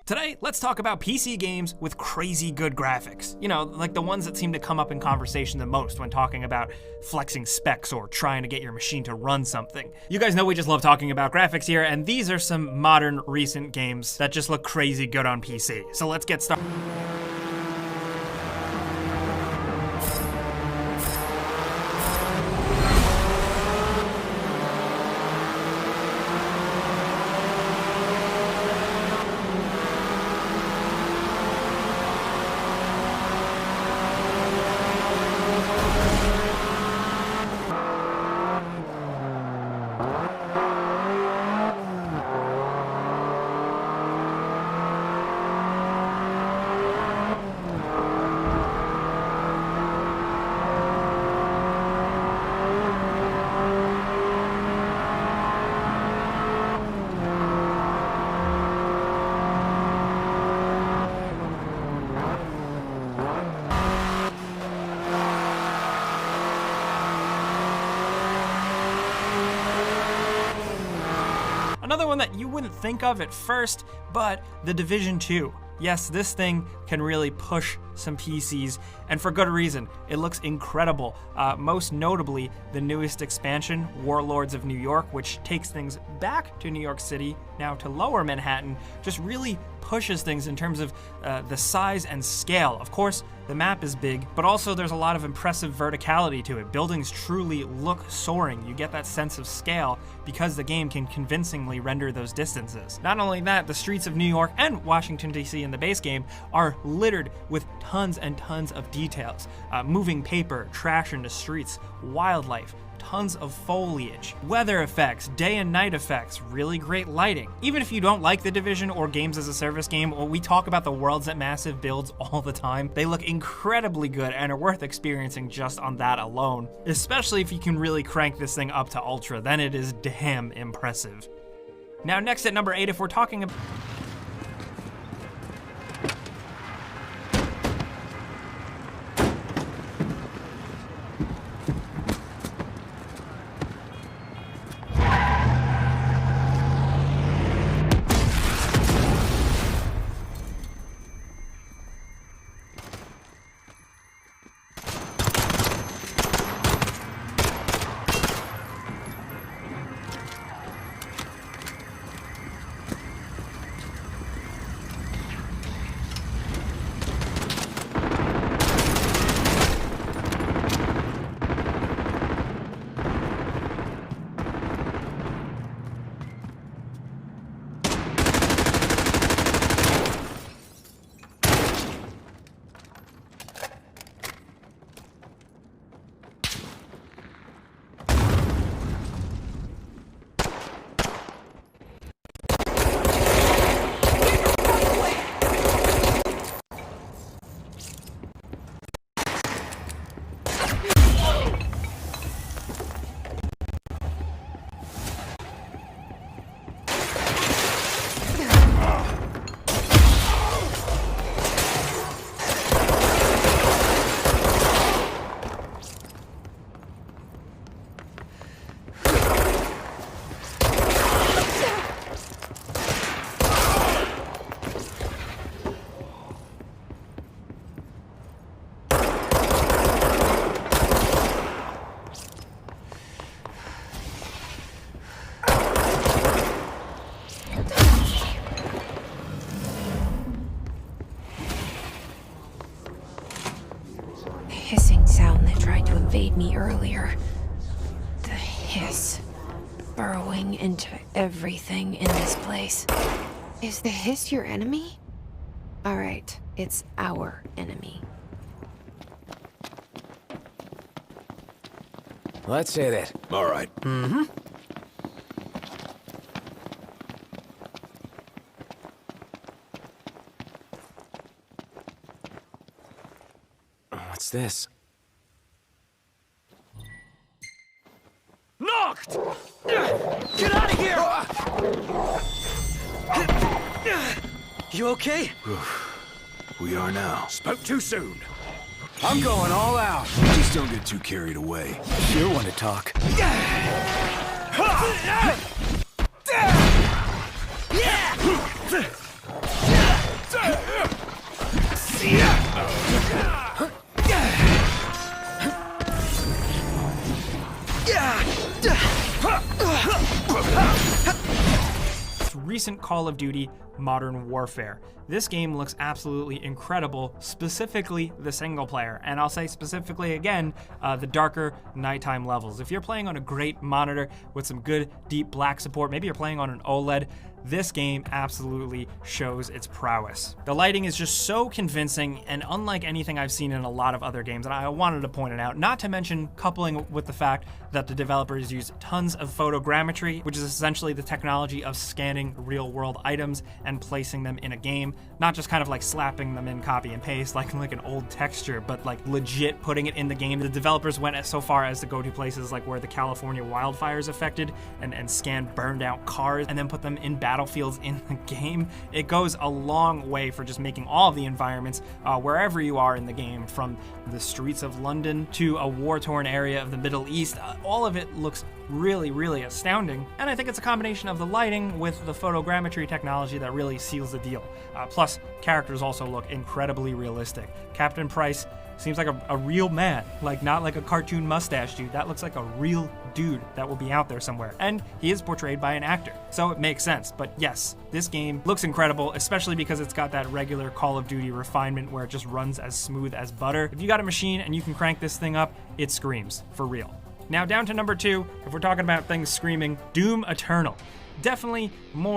Today, let's talk about PC games with crazy good graphics. You know, like the ones that seem to come up in conversation the most when talking about flexing specs or trying to get your machine to run something. You guys know we just love talking about graphics here, and these are some modern, recent games that just look crazy good on PC. So let's get started. Another one that you wouldn't think of at first, but The Division 2. Yes, this thing can really push some PCs, and for good reason. It looks incredible. Most notably, the newest expansion, Warlords of New York, which takes things back to New York City, now to Lower Manhattan, just really pushes things in terms of the size and scale. Of course, the map is big, but also there's a lot of impressive verticality to it. Buildings truly look soaring. You get that sense of scale because the game can convincingly render those distances. Not only that, the streets of New York and Washington, D.C. in the base game are littered with tons and tons of details. Moving paper, trash in the streets, wildlife, tons of foliage, weather effects, day and night effects, really great lighting. Even if you don't like The Division or games as a service game, we talk about the Worlds at Massive builds all the time. They look incredibly good and are worth experiencing just on that alone. Especially if you can really crank this thing up to ultra, then it is damn impressive. Now next at number 8, if we're talking about hissing sound that tried to invade me earlier. The hiss burrowing into everything in this place. Is the hiss your enemy? Alright, it's our enemy. Let's hit it. All right. Mm-hmm. What's this? Knocked! Get out of here! You okay? We are now. Spoke too soon. I'm going all out. Just don't get too carried away. Sure want to talk. recent Call of Duty Modern Warfare. This game looks absolutely incredible, specifically the single player, and I'll say specifically again, the darker nighttime levels. If you're playing on a great monitor with some good deep black support, maybe you're playing on an OLED, this game absolutely shows its prowess. The lighting is just so convincing and unlike anything I've seen in a lot of other games, and I wanted to point it out, not to mention coupling with the fact that the developers use tons of photogrammetry, which is essentially the technology of scanning real-world items and placing them in a game, not just kind of like slapping them in copy and paste like an old texture, but like legit putting it in the game. The developers went so far as to go to places like where the California wildfires affected and scan burned out cars and then put them in battlefields in the game. It goes a long way for just making all of the environments, wherever you are in the game, from the streets of London to a war-torn area of the Middle East, all of it looks really, really astounding. And I think it's a combination of the lighting with the photogrammetry technology that really seals the deal. Plus, characters also look incredibly realistic. Captain Price seems like a real man, like not like a cartoon mustache dude. That looks like a real dude that will be out there somewhere. And he is portrayed by an actor, so it makes sense. But yes, this game looks incredible, especially because it's got that regular Call of Duty refinement where it just runs as smooth as butter. If you got a machine and you can crank this thing up, it screams, for real. Now down to number 2, if we're talking about things screaming, Doom Eternal. Definitely more